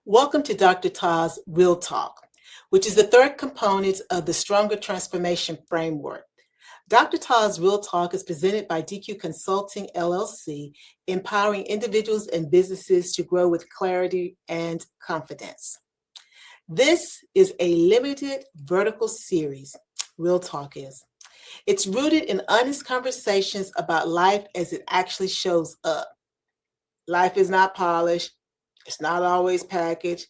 Welcome to Dr. Ta's Real Talk, which is the third component of the Stronger Transformation Framework. Dr. Ta's Real Talk is presented by DQ Consulting LLC, empowering individuals and businesses to grow with clarity and confidence. This is a limited vertical series, Real Talk is. It's rooted in honest conversations about life as it actually shows up. Life is not polished. It's not always packaged.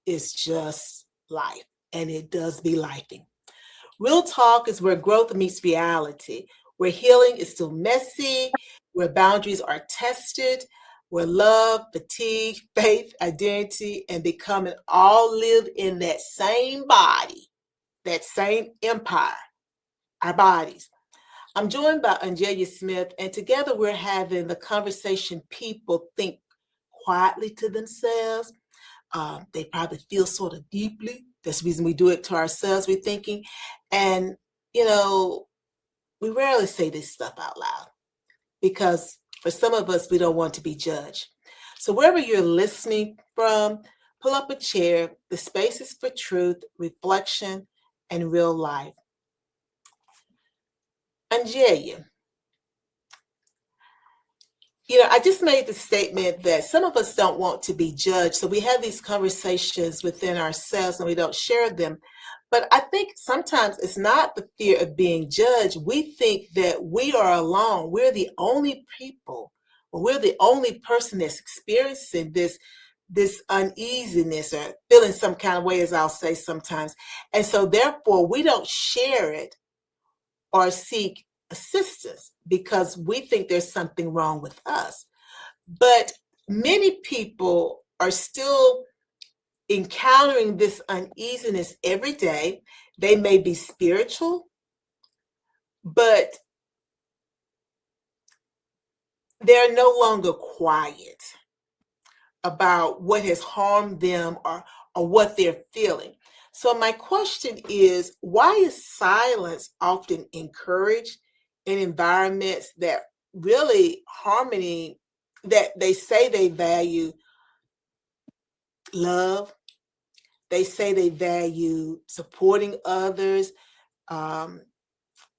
It's just life, and it does be lifing. Real talk is where growth meets reality, where healing is still messy, where boundaries are tested, where love, fatigue, faith, identity, and becoming all live in that same body, that same empire, our bodies. I'm joined by OnJerya Smith, and together we're having the conversation people think quietly to themselves. They probably feel sort of deeply. That's the reason we do it to ourselves, we're thinking. And, we rarely say this stuff out loud because for some of us, we don't want to be judged. So wherever you're listening from, pull up a chair. The space is for truth, reflection, and real life. OnJerya, I just made the statement that some of us don't want to be judged. So we have these conversations within ourselves and we don't share them. But I think sometimes it's not the fear of being judged. We think that we are alone. We're the only people, or we're the only person that's experiencing this uneasiness or feeling some kind of way, as I'll say sometimes. And so therefore we don't share it or seek assistance because we think there's something wrong with us. But many people are still encountering this uneasiness every day. They may be spiritual, but they're no longer quiet about what has harmed them or what they're feeling. So my question is, why is silence often encouraged in environments that really harmony, that they say they value love, they say they value supporting others, but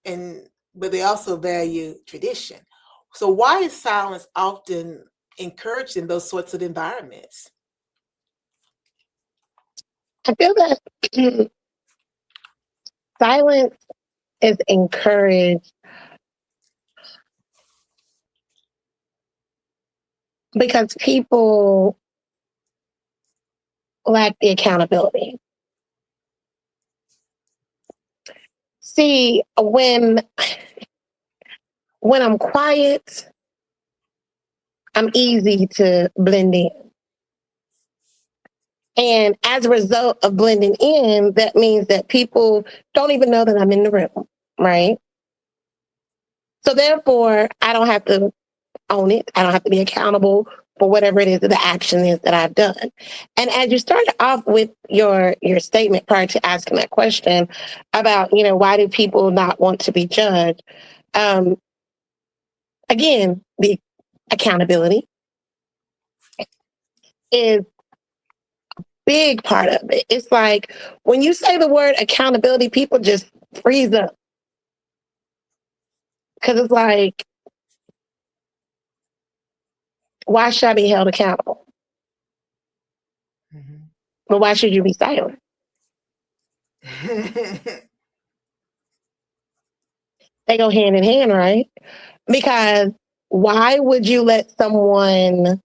they also value tradition. So why is silence often encouraged in those sorts of environments? I feel that silence is encouraged because people lack the accountability. See, when I'm quiet, I'm easy to blend in. And as a result of blending in, that means that people don't even know that I'm in the room, right? So therefore, I don't have to own it. I don't have to be accountable for whatever it is that the action is that I've done. And as you started off with your statement prior to asking that question about, why do people not want to be judged? Again, the accountability is big part of it. It's like when you say the word accountability, people just freeze up. Because it's like, why should I be held accountable? Mm-hmm. But why should you be silent? They go hand in hand, right? Because why would you let someone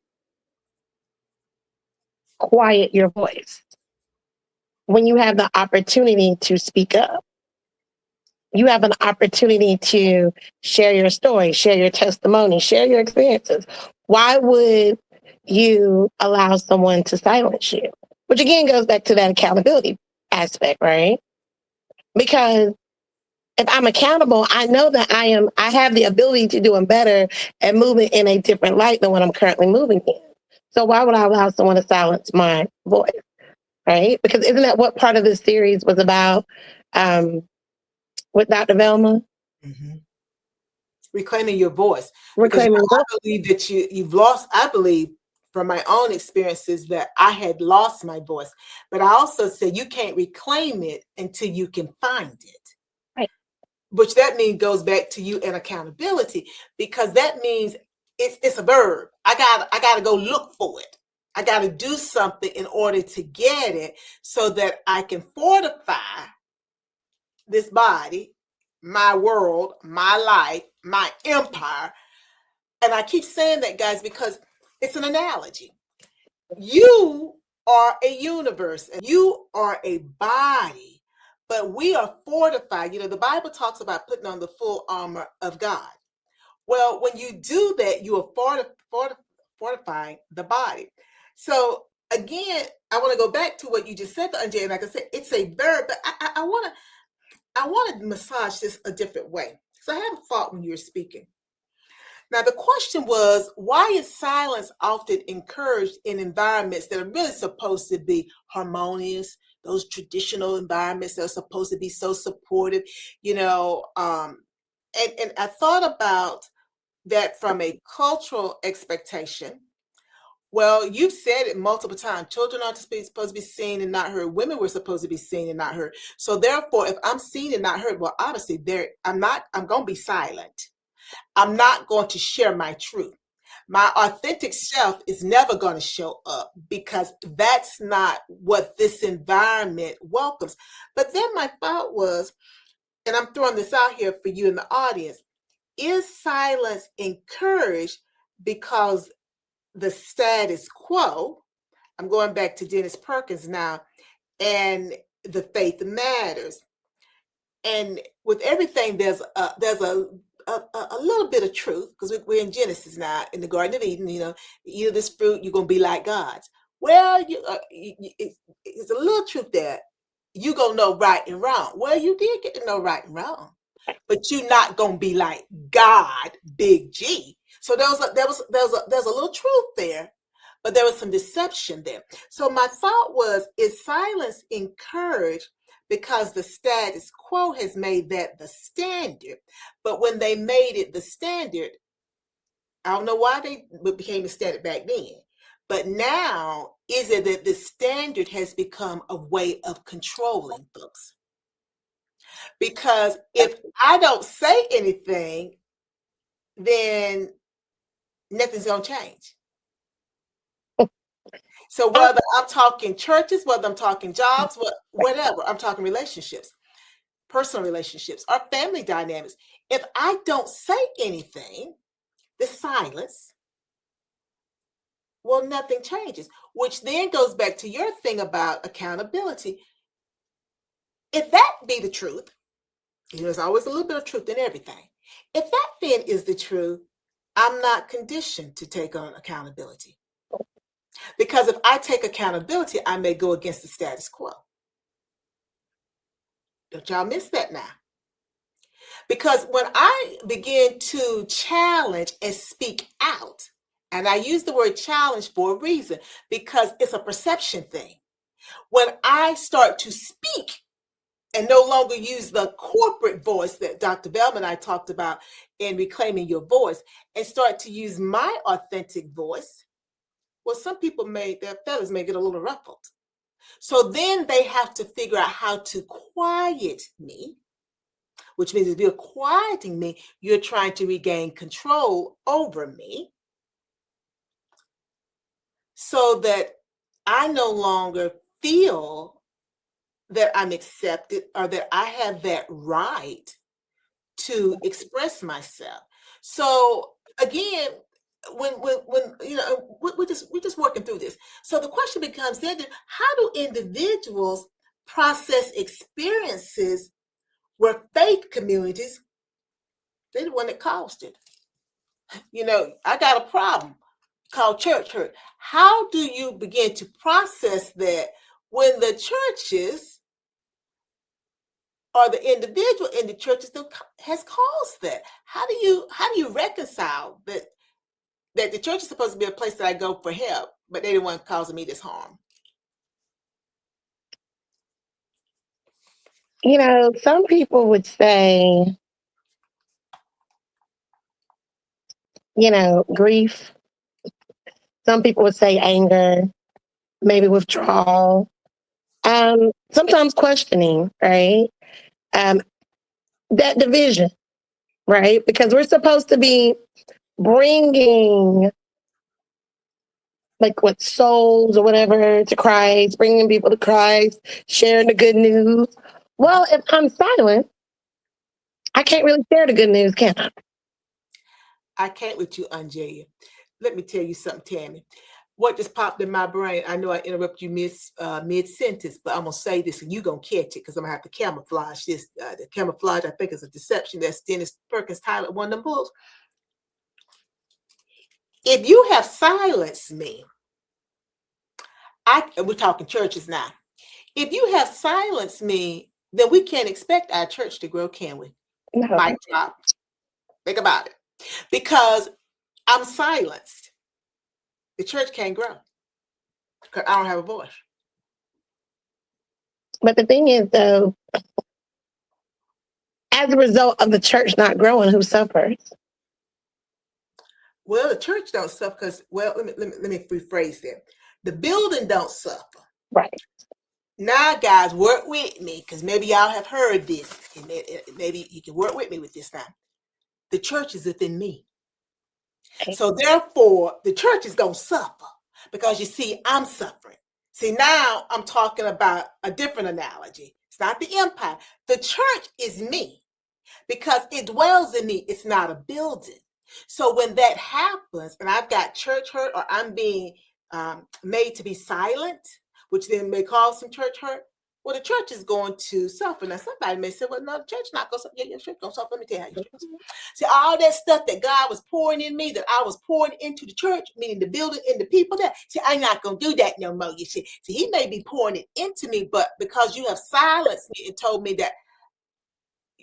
quiet your voice when you have the opportunity to speak up? You have an opportunity to share your story, share your testimony, share your experiences. Why would you allow someone to silence you? Which again goes back to that accountability aspect, right? Because if I'm accountable, I know that I have the ability to do better and moving in a different light than what I'm currently moving in. So why would I allow someone to silence my voice, right? Because isn't that what part of this series was about with Dr. Velma? Mm-hmm. Reclaiming your voice. Reclaiming because I believe that you've lost, I believe, from my own experiences that I had lost my voice. But I also said you can't reclaim it until you can find it. Right. Which that means goes back to you and accountability, because that means it's a verb. I gotta go look for it. I gotta do something in order to get it so that I can fortify this body, my world, my life, my empire. And I keep saying that, guys, because it's an analogy. You are a universe and you are a body, but we are fortified. The Bible talks about putting on the full armor of God. Well, when you do that, you are fortifying the body. So again, I want to go back to what you just said, OnJerya. Like I said, it's a verb, but I want to massage this a different way. So I had a thought when you were speaking. Now, the question was, why is silence often encouraged in environments that are really supposed to be harmonious, those traditional environments that are supposed to be so supportive, and I thought about that from a cultural expectation. Well, you've said it multiple times. Children aren't supposed to be seen and not heard. Women were supposed to be seen and not heard. So therefore, if I'm seen and not heard, well, obviously I'm going to be silent. I'm not going to share my truth. My authentic self is never going to show up because that's not what this environment welcomes. But then my thought was, and I'm throwing this out here for you in the audience, is silence encouraged because the status quo, I'm going back to Dennis Perkins now, and the faith matters. And with everything, there's a little bit of truth, because we're in Genesis now, in the Garden of Eden. Eat of this fruit, you're gonna be like God. Well, it's a little truth there. You gonna know right and wrong. Well, you did get to know right and wrong, but you're not gonna be like God, big G. So there's a little truth there, but there was some deception there. So my thought was, is silence encouraged because the status quo has made that the standard? But when they made it the standard, I don't know why they became the standard back then. But now, is it that the standard has become a way of controlling folks? Because if I don't say anything, then nothing's going to change. So whether I'm talking churches, whether I'm talking jobs, whatever, I'm talking relationships, personal relationships, or family dynamics. If I don't say anything, the silence, well, nothing changes, which then goes back to your thing about accountability. If that be the truth, there's always a little bit of truth in everything. If that then is the truth, I'm not conditioned to take on accountability. Because if I take accountability, I may go against the status quo. Don't y'all miss that now. Because when I begin to challenge and speak out, and I use the word challenge for a reason, because it's a perception thing. When I start to speak and no longer use the corporate voice that Dr. Velma and I talked about in Reclaiming Your Voice, and start to use my authentic voice, well, some people their feathers may get a little ruffled. So then they have to figure out how to quiet me, which means if you're quieting me, you're trying to regain control over me so that I no longer feel that I'm accepted or that I have that right to express myself. So again, when we're just working through this. So the question becomes then, how do individuals process experiences where faith communities, they're the one that caused it? I got a problem called church hurt. How do you begin to process that when the churches or the individual in the churches that has caused that? How do you reconcile that the church is supposed to be a place that I go for help, but they're the one causing me this harm? Some people would say, grief. Some people would say anger, maybe withdrawal, sometimes questioning, right? That division, right? Because we're supposed to be bringing like what souls or whatever to Christ, bringing people to Christ, sharing the good news. Well, if I'm silent, I can't really share the good news, can I? I can't with you, OnJerya. Let me tell you something, Tammy. What just popped in my brain? I know I interrupt you mid sentence, but I'm gonna say this, and you're gonna catch it because I'm gonna have to camouflage this. The camouflage, I think, is a deception. That's Dennis Perkins Tyler, one of them books. If you have silenced me, we're talking churches now. If you have silenced me, then we can't expect our church to grow, can we? No. Mic drop. Think about it. Because I'm silenced, the church can't grow because I don't have a voice. But the thing is, though, as a result of the church not growing, who suffers? Well, the church don't suffer because, well, let me rephrase that. The building don't suffer. Right. Now, guys, work with me because maybe y'all have heard this, and maybe you can work with me with this now. The church is within me. Okay. So therefore, the church is going to suffer because you see, I'm suffering. See, now I'm talking about a different analogy. It's not the empire. The church is me because it dwells in me. It's not a building. So when that happens and I've got church hurt or I'm being made to be silent, which then may cause some church hurt, well, the church is going to suffer. Now, somebody may say, well, no, the church not going to suffer. Yeah, your church going to suffer. Let me tell you how your church is. See, all that stuff that God was pouring in me, that I was pouring into the church, meaning the building and the people there. See, I'm not going to do that no more, you see. See, he may be pouring it into me, but because you have silenced me and told me that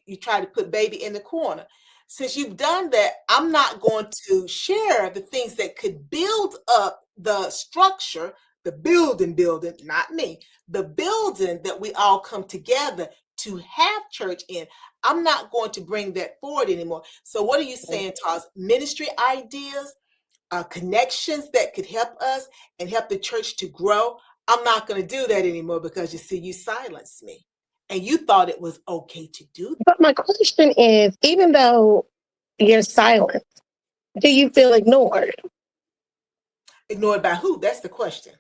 you try to put baby in the corner. Since you've done that, I'm not going to share the things that could build up the structure, the building, not me, the building that we all come together to have church in. I'm not going to bring that forward anymore. So what are you saying, Taz? Ministry ideas, connections that could help us and help the church to grow? I'm not going to do that anymore because you see, you silenced me. And you thought it was okay to do that. But my question is, even though you're silent, do you feel ignored? Ignored by who? That's the question.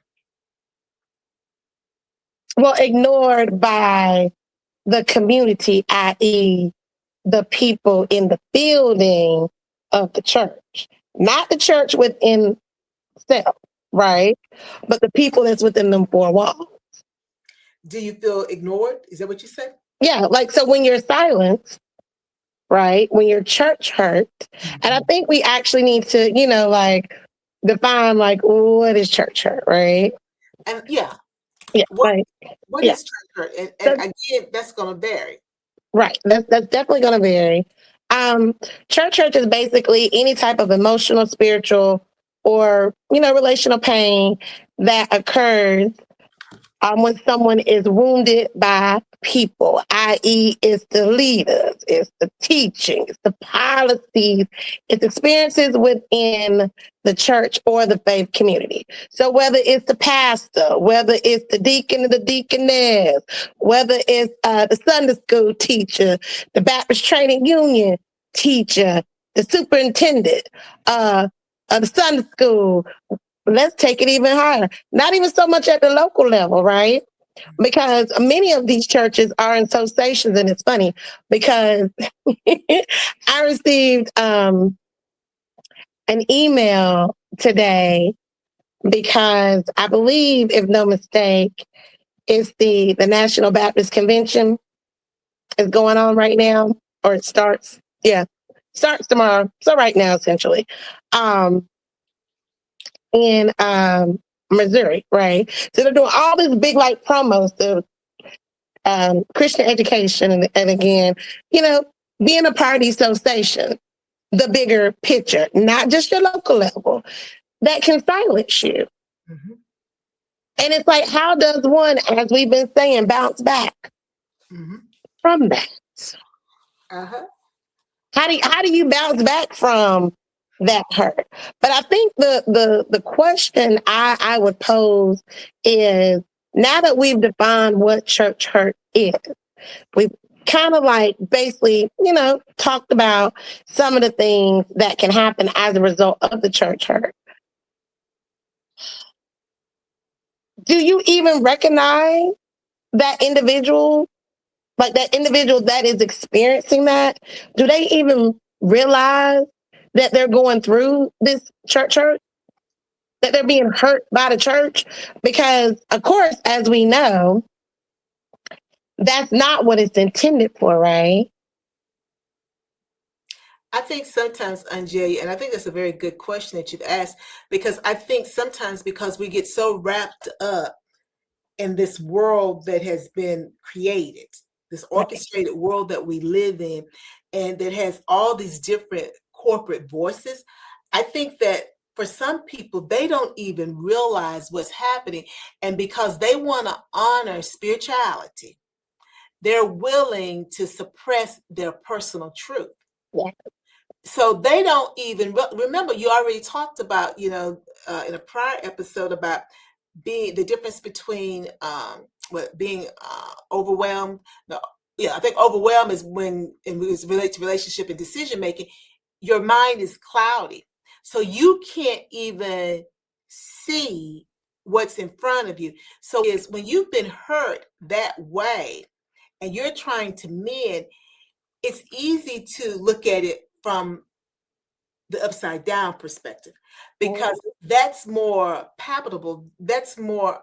Well, ignored by the community, i.e., the people in the building of the church. Not the church within itself, right? But the people that's within them four walls. Do you feel ignored? Is that what you said? Yeah, like, so when you're silent, right, when your church hurt, and I think we actually need to, like, define, like, what is church hurt, right? And yeah. What is church hurt? And again, that's going to vary. Right, that's definitely going to vary. Church hurt is basically any type of emotional, spiritual, or, relational pain that occurs when someone is wounded by people, i.e., it's the leaders, it's the teaching, it's the policies, it's experiences within the church or the faith community. So whether it's the pastor, whether it's the deacon or the deaconess, whether it's the Sunday school teacher, the Baptist Training Union teacher, the superintendent, the Sunday school, let's take it even higher. Not even so much at the local level, right? Because many of these churches are in associations, and it's funny because I received an email today because I believe, if no mistake, it's the National Baptist Convention is going on right now, or it starts. Yeah, starts tomorrow. So right now, essentially. In Missouri, right? So they're doing all these big like promos to Christian education and again, being a part of the association, the bigger picture, not just your local level, that can silence you. Mm-hmm. And it's like, how does one, as we've been saying, bounce back from that? Uh-huh. How do you bounce back from that hurt. But I think the question I would pose is, now that we've defined what church hurt is, we've kind of like basically, talked about some of the things that can happen as a result of the church hurt. Do you even recognize that individual, like that individual that is experiencing that? Do they even realize that they're going through this church hurt? That they're being hurt by the church? Because, of course, as we know, that's not what it's intended for, right? I think sometimes, OnJerya, and I think that's a very good question that you've asked, because I think sometimes because we get so wrapped up in this world that has been created, this orchestrated world that we live in, and that has all these different corporate voices, I think that for some people, they don't even realize what's happening. And because they want to honor spirituality, they're willing to suppress their personal truth. Yeah. So they don't even remember. You already talked about, in a prior episode about being the difference between being overwhelmed. No, yeah, I think overwhelmed is when it relates to relationship and decision making. Your mind is cloudy, so you can't even see what's in front of you. So is when you've been hurt that way, and you're trying to mend, it's easy to look at it from the upside down perspective, because that's more palatable, that's more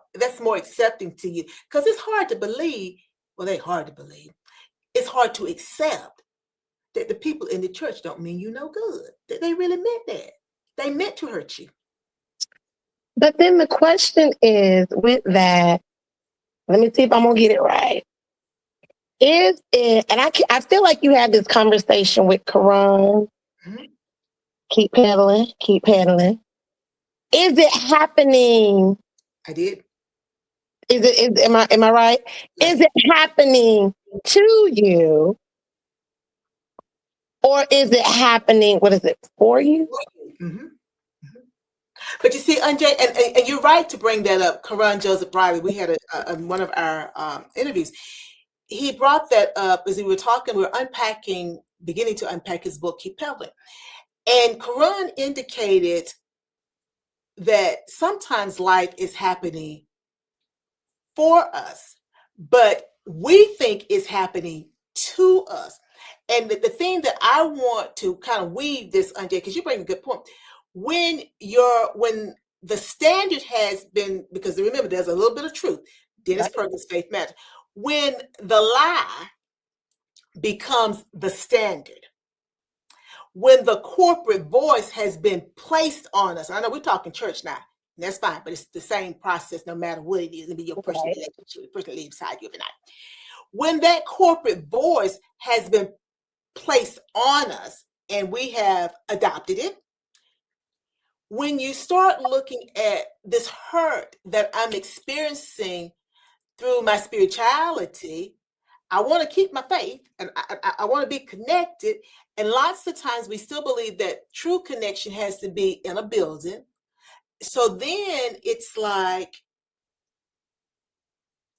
accepting to you, because it's hard to believe, it's hard to accept that the people in the church don't mean you no good, that they really meant that, they meant to hurt you. But then the question is, with that, let me see if I'm gonna get it right. Is it, and I feel like you had this conversation with Karan. Mhm. Keep pedaling, keep pedaling. Is it happening? I did. Am I right? Is it happening to you? Or is it happening, what is it, for you? Mm-hmm. But you see, OnJerya, and you're right to bring that up. Karan Joseph Riley, we had one of our interviews. He brought that up as we were talking. We were beginning to unpack his book, Keep Pedaling. And Karan indicated that sometimes life is happening for us, but we think it's happening to us. And the thing that I want to kind of weave this, OnJerya, because you bring a good point. When the standard has been, because remember, there's a little bit of truth. Dennis Perkins' Faith Matters. When the lie becomes the standard, when the corporate voice has been placed on us, I know we're talking church now, and that's fine, but it's the same process no matter what it is. It'll be your personal relationship, the person lives beside you every night. When that corporate voice has been placed on us and we have adopted it, when you start looking at this hurt that I'm experiencing through my spirituality, I want to keep my faith, and I want to be connected. And lots of times we still believe that true connection has to be in a building. So then it's like,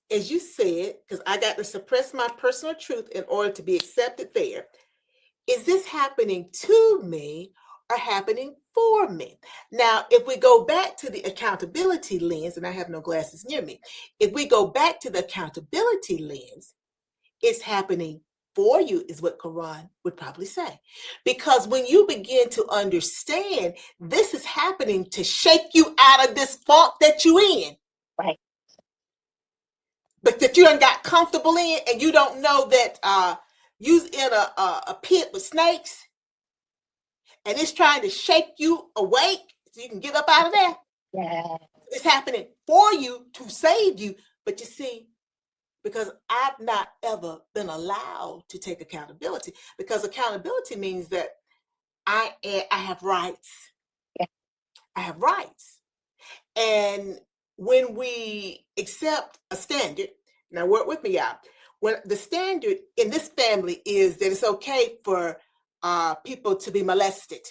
as you said, because I got to suppress my personal truth in order to be accepted there. Is this happening to me or happening for me? Now, if we go back to the accountability lens, and I have no glasses near me, if we go back to the accountability lens, it's happening for you, is what Karan would probably say. Because when you begin to understand this is happening to shake you out of this funk that you in, right? But that you done got comfortable in, and you don't know that you's in a pit with snakes, and it's trying to shake you awake so you can get up out of there. Yeah. It's happening for you to save you. But you see, because I've not ever been allowed to take accountability, because accountability means that I have rights. Yeah. I have rights. And when we accept a standard, now work with me out. When the standard in this family is that it's okay for people to be molested.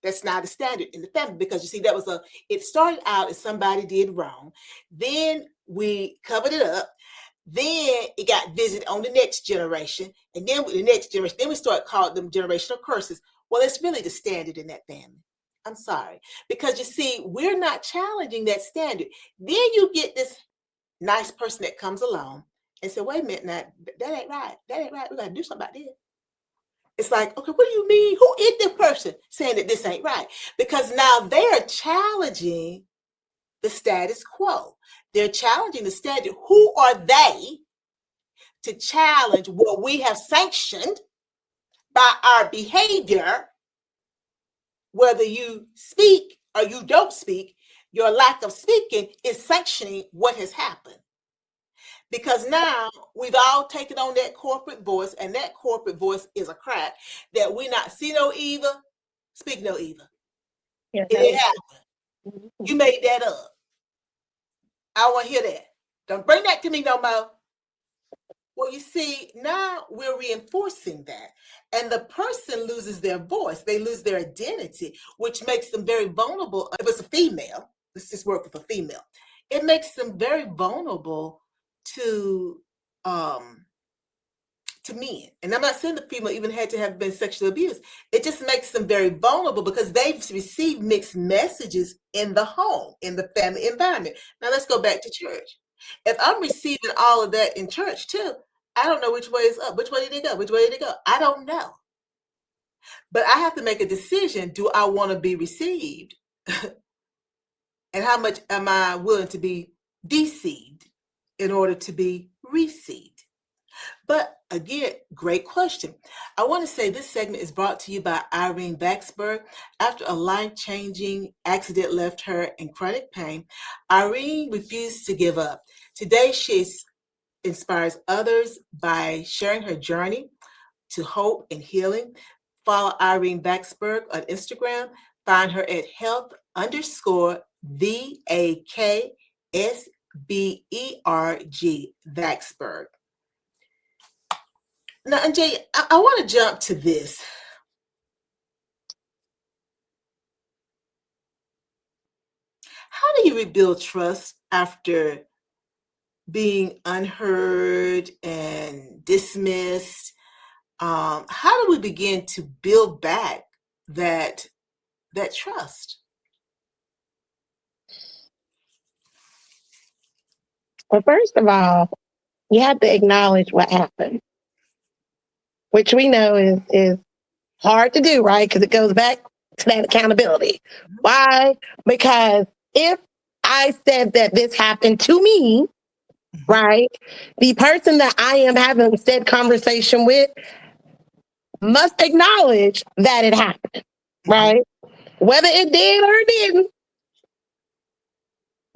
That's not a standard in the family, because you see, it started out as somebody did wrong. Then we covered it up. Then it got visited on the next generation. And then with the next generation, then we start calling them generational curses. Well, it's really the standard in that family. I'm sorry. Because you see, we're not challenging that standard. Then you get this nice person that comes along and say, wait a minute, now, that ain't right. That ain't right. We got to do something about this. It's like, okay, what do you mean? Who is this person saying that this ain't right? Because now they're challenging the status quo. They're challenging the standard. Who are they to challenge what we have sanctioned by our behavior? Whether you speak or you don't speak, your lack of speaking is sanctioning what has happened. Because now we've all taken on that corporate voice, and that corporate voice is a crack that we not see no evil, speak no evil. Yeah, it didn't happen. You made that up. I want to hear that. Don't bring that to me no more. Well, you see, now we're reinforcing that. And the person loses their voice. They lose their identity, which makes them very vulnerable. If it's a female, let's just work with a female. It makes them very vulnerable to men. And I'm not saying the female even had to have been sexually abused. It just makes them very vulnerable because they've received mixed messages in the home, in the family environment. Now let's go back to church. If I'm receiving all of that in church too, I don't know which way is up. Which way did it go? Which way did it go? I don't know. But I have to make a decision. Do I want to be received? And how much am I willing to be deceived in order to be received? But again, great question. I want to say this segment is brought to you by Irene Baxberg. After a life-changing accident left her in chronic pain, Irene refused to give up. Today, she inspires others by sharing her journey to hope and healing. Follow Irene Baxberg on Instagram. Find her at health_VAKSBERG, Baxberg. Now, OnJerya, I want to jump to this. How do you rebuild trust after being unheard and dismissed? How do we begin to build back that trust? Well, first of all, you have to acknowledge what happened, which we know is hard to do, right? Because it goes back to that accountability. Why? Because if I said that this happened to me, right, the person that I am having said conversation with must acknowledge that it happened, right? Whether it did or it didn't,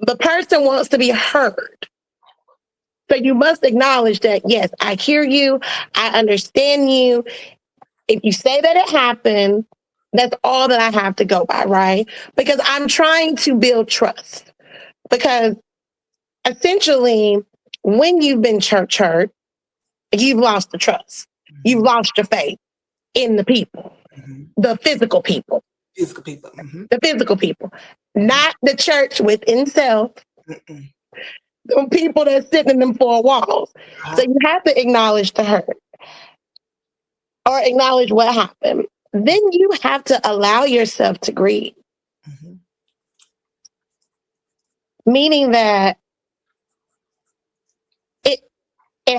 the person wants to be heard. So you must acknowledge that, yes, I hear you, I understand you. If you say that it happened, that's all that I have to go by, right? Because I'm trying to build trust. Because essentially, when you've been church hurt, you've lost the trust. You've lost your faith in the people, the physical people. Physical people. The physical people. Not the church within self. The people that's sitting in them four walls. So you have to acknowledge the hurt or acknowledge what happened. Then you have to allow yourself to grieve. Meaning that it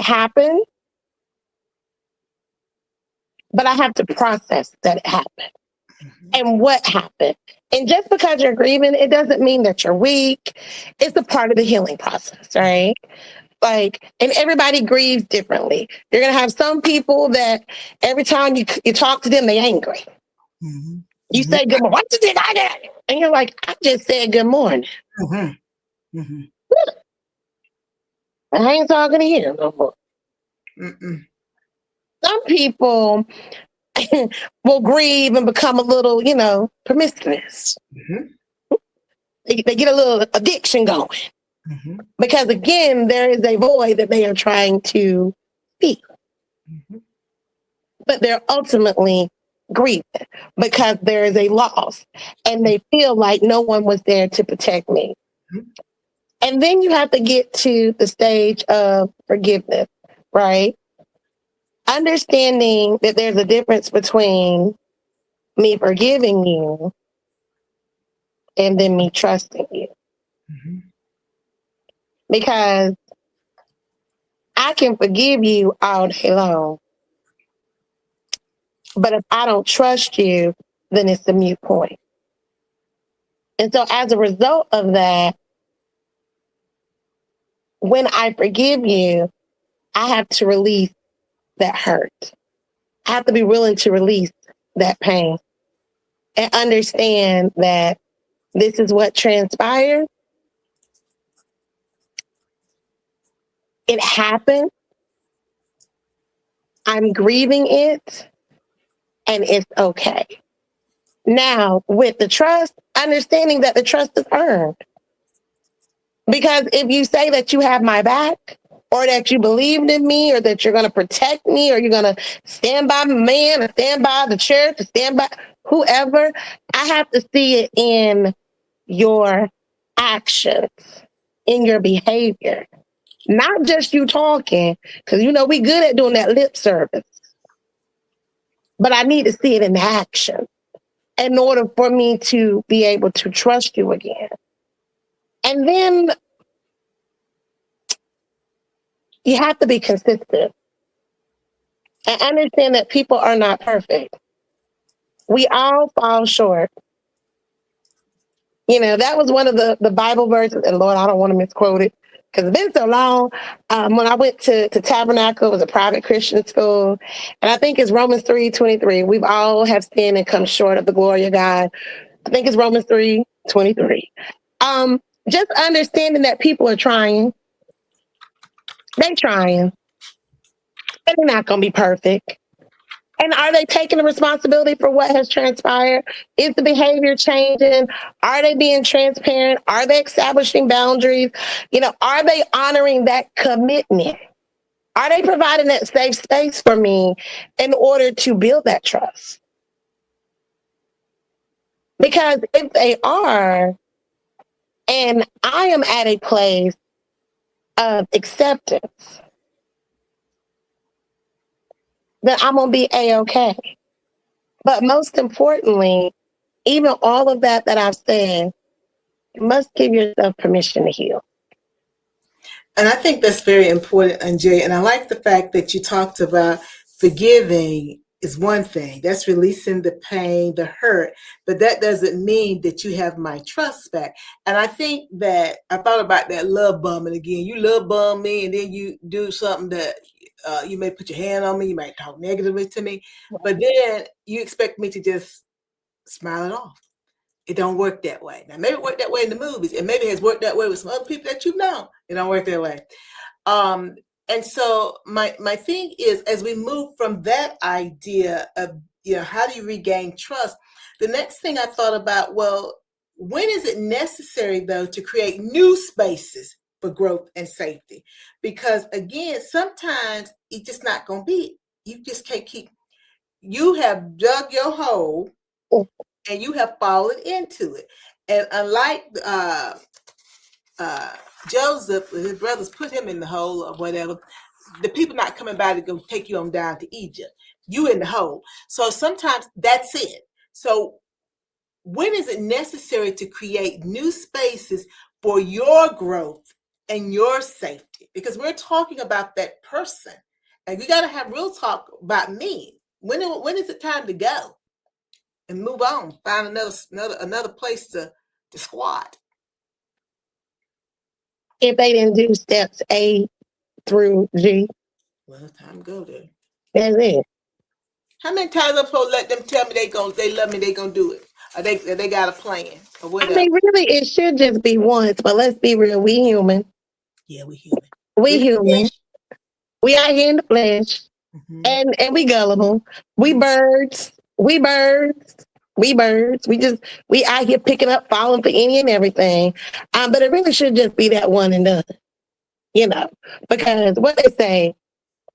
happened, but I have to process that it happened and what happened. And just because you're grieving, it doesn't mean that you're weak. It's a part of the healing process, right? Like, and everybody grieves differently. You're going to have some people that every time you talk to them, they're angry. You say good morning. What you think I did? And you're like, I just said good morning. I ain't talking to you no more. Some people will grieve and become a little, promiscuous. They get a little addiction going. Because again, there is a void that they are trying to fill. But they're ultimately grieving because there is a loss and they feel like no one was there to protect me. And then you have to get to the stage of forgiveness, right? Understanding that there's a difference between me forgiving you and then me trusting you. Mm-hmm. Because I can forgive you all day long. But if I don't trust you, then it's a moot point. And so as a result of that, when I forgive you, I have to release that hurt. I have to be willing to release that pain and understand that this is what transpired. It happened. I'm grieving it, and it's okay. Now, with the trust, understanding that the trust is earned. Because if you say that you have my back, or that you believed in me, or that you're going to protect me, or you're going to stand by my man, or stand by the church, or stand by whoever, I have to see it in your actions, in your behavior. Not just you talking, because we good at doing that lip service. But I need to see it in action in order for me to be able to trust you again. And then you have to be consistent and understand that people are not perfect. We all fall short. That was one of the Bible verses, and Lord, I don't want to misquote it because it's been so long. When I went to Tabernacle, it was a private Christian school, and I think it's Romans 3:23. We've all have sinned and come short of the glory of God. I think it's Romans 3:23. Just understanding that people are trying. They're trying. They're not going to be perfect. And are they taking the responsibility for what has transpired? Is the behavior changing? Are they being transparent? Are they establishing boundaries? Are they honoring that commitment? Are they providing that safe space for me in order to build that trust? Because if they are, and I am at a place of acceptance, then I'm going to be A-okay. But most importantly, even all of that I've said, you must give yourself permission to heal. And I think that's very important, OnJerya. And I like the fact that you talked about forgiving is one thing. That's releasing the pain, the hurt. But that doesn't mean that you have my trust back. And I think that I thought about that love bombing again. You love bomb me, and then you do something that you may put your hand on me. You might talk negatively to me. But then you expect me to just smile it off. It don't work that way. Now, maybe it worked that way in the movies, and maybe it has worked that way with some other people that you know. It don't work that way. And so my thing is, as we move from that idea of, how do you regain trust? The next thing I thought about, well, when is it necessary, though, to create new spaces for growth and safety? Because, again, sometimes it's just not going to be. You just can't keep. You have dug your hole, and you have fallen into it. And unlike Joseph, his brothers put him in the hole or whatever, the people not coming by to go take you on down to Egypt. You in the hole. So sometimes that's it. So when is it necessary to create new spaces for your growth and your safety? Because we're talking about that person. And we got to have real talk about me. When is it time to go and move on? Find another place to squat. If they didn't do steps A through G, well, it's time to go there. That's it. How many times I'm supposed to let them tell me they love me, they gonna do it? Or they got a plan or whatever? I mean, really, it should just be once, but let's be real, we human. Yeah, we human. We human. We out here in the flesh. Mm-hmm. And we gullible. We birds. We birds. We birds. We out here picking up, falling for any and everything. But it really should just be that one and done. Because what they say,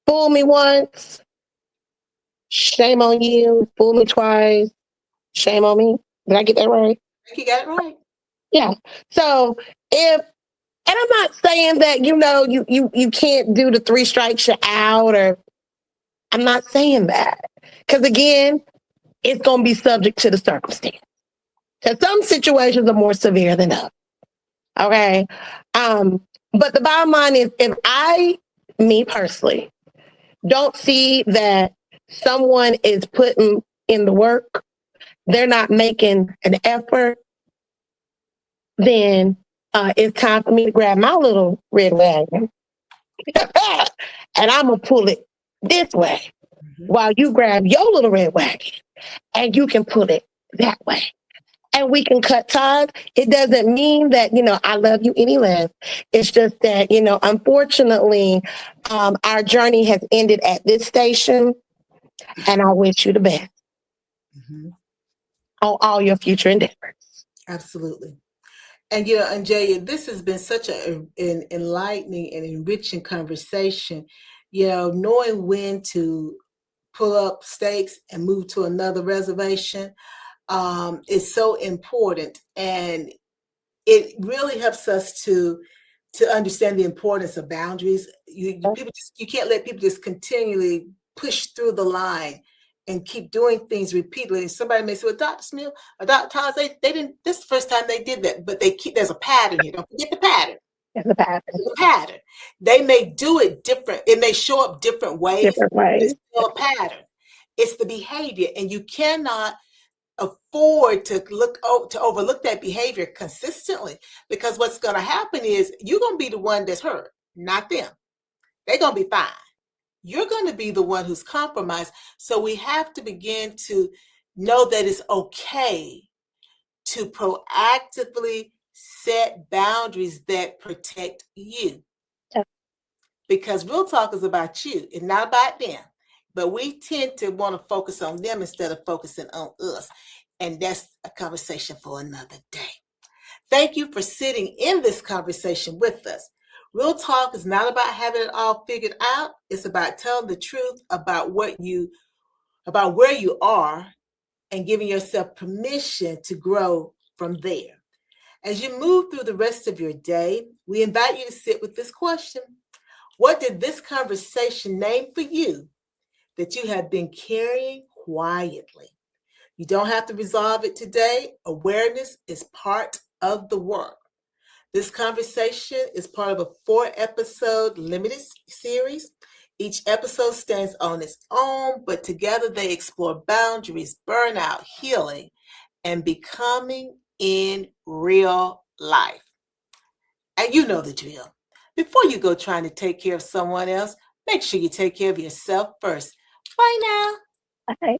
fool me once, Shame on you. Fool me twice. Shame on me. Did I get that right? I think you got it right. Yeah. So if, and I'm not saying that, you can't do the 3 strikes you're out, or I'm not saying that. Because again, it's going to be subject to the circumstance. Because some situations are more severe than others. Okay. But the bottom line is, if me personally, don't see that someone is putting in the work, they're not making an effort, then it's time for me to grab my little red wagon and I'm going to pull it this way while you grab your little red wagon and you can pull it that way. And we can cut ties. It doesn't mean that, I love you any less. It's just that, unfortunately, our journey has ended at this station, and I wish you the best on all your future endeavors. Absolutely. And, OnJerya, this has been such an enlightening and enriching conversation, knowing when to pull up stakes and move to another reservation is so important. And it really helps us to understand the importance of boundaries. You can't let people just continually push through the line and keep doing things repeatedly. And somebody may say, well, Dr. Smith or Dr. Thomas, they didn't, this is the first time they did that, but there's a pattern here. Don't forget the pattern. The pattern. They may do it different. It may show up different ways. It's still a pattern. It's the behavior, and you cannot afford to overlook that behavior consistently, because what's going to happen is you're going to be the one that's hurt, not them. They're going to be fine. You're going to be the one who's compromised. So we have to begin to know that it's okay to proactively set boundaries that protect you. Because real talk is about you. It's not about them. But we tend to want to focus on them instead of focusing on us. And that's a conversation for another day. Thank you for sitting in this conversation with us. Real talk is not about having it all figured out. It's about telling the truth about where you are and giving yourself permission to grow from there. As you move through the rest of your day, we invite you to sit with this question. What did this conversation name for you that you have been carrying quietly? You don't have to resolve it today. Awareness is part of the work. This conversation is part of a 4-episode limited series. Each episode stands on its own, but together they explore boundaries, burnout, healing, and becoming in real life. And you know the drill. Before you go trying to take care of someone else, make sure you take care of yourself first. Bye now. Okay.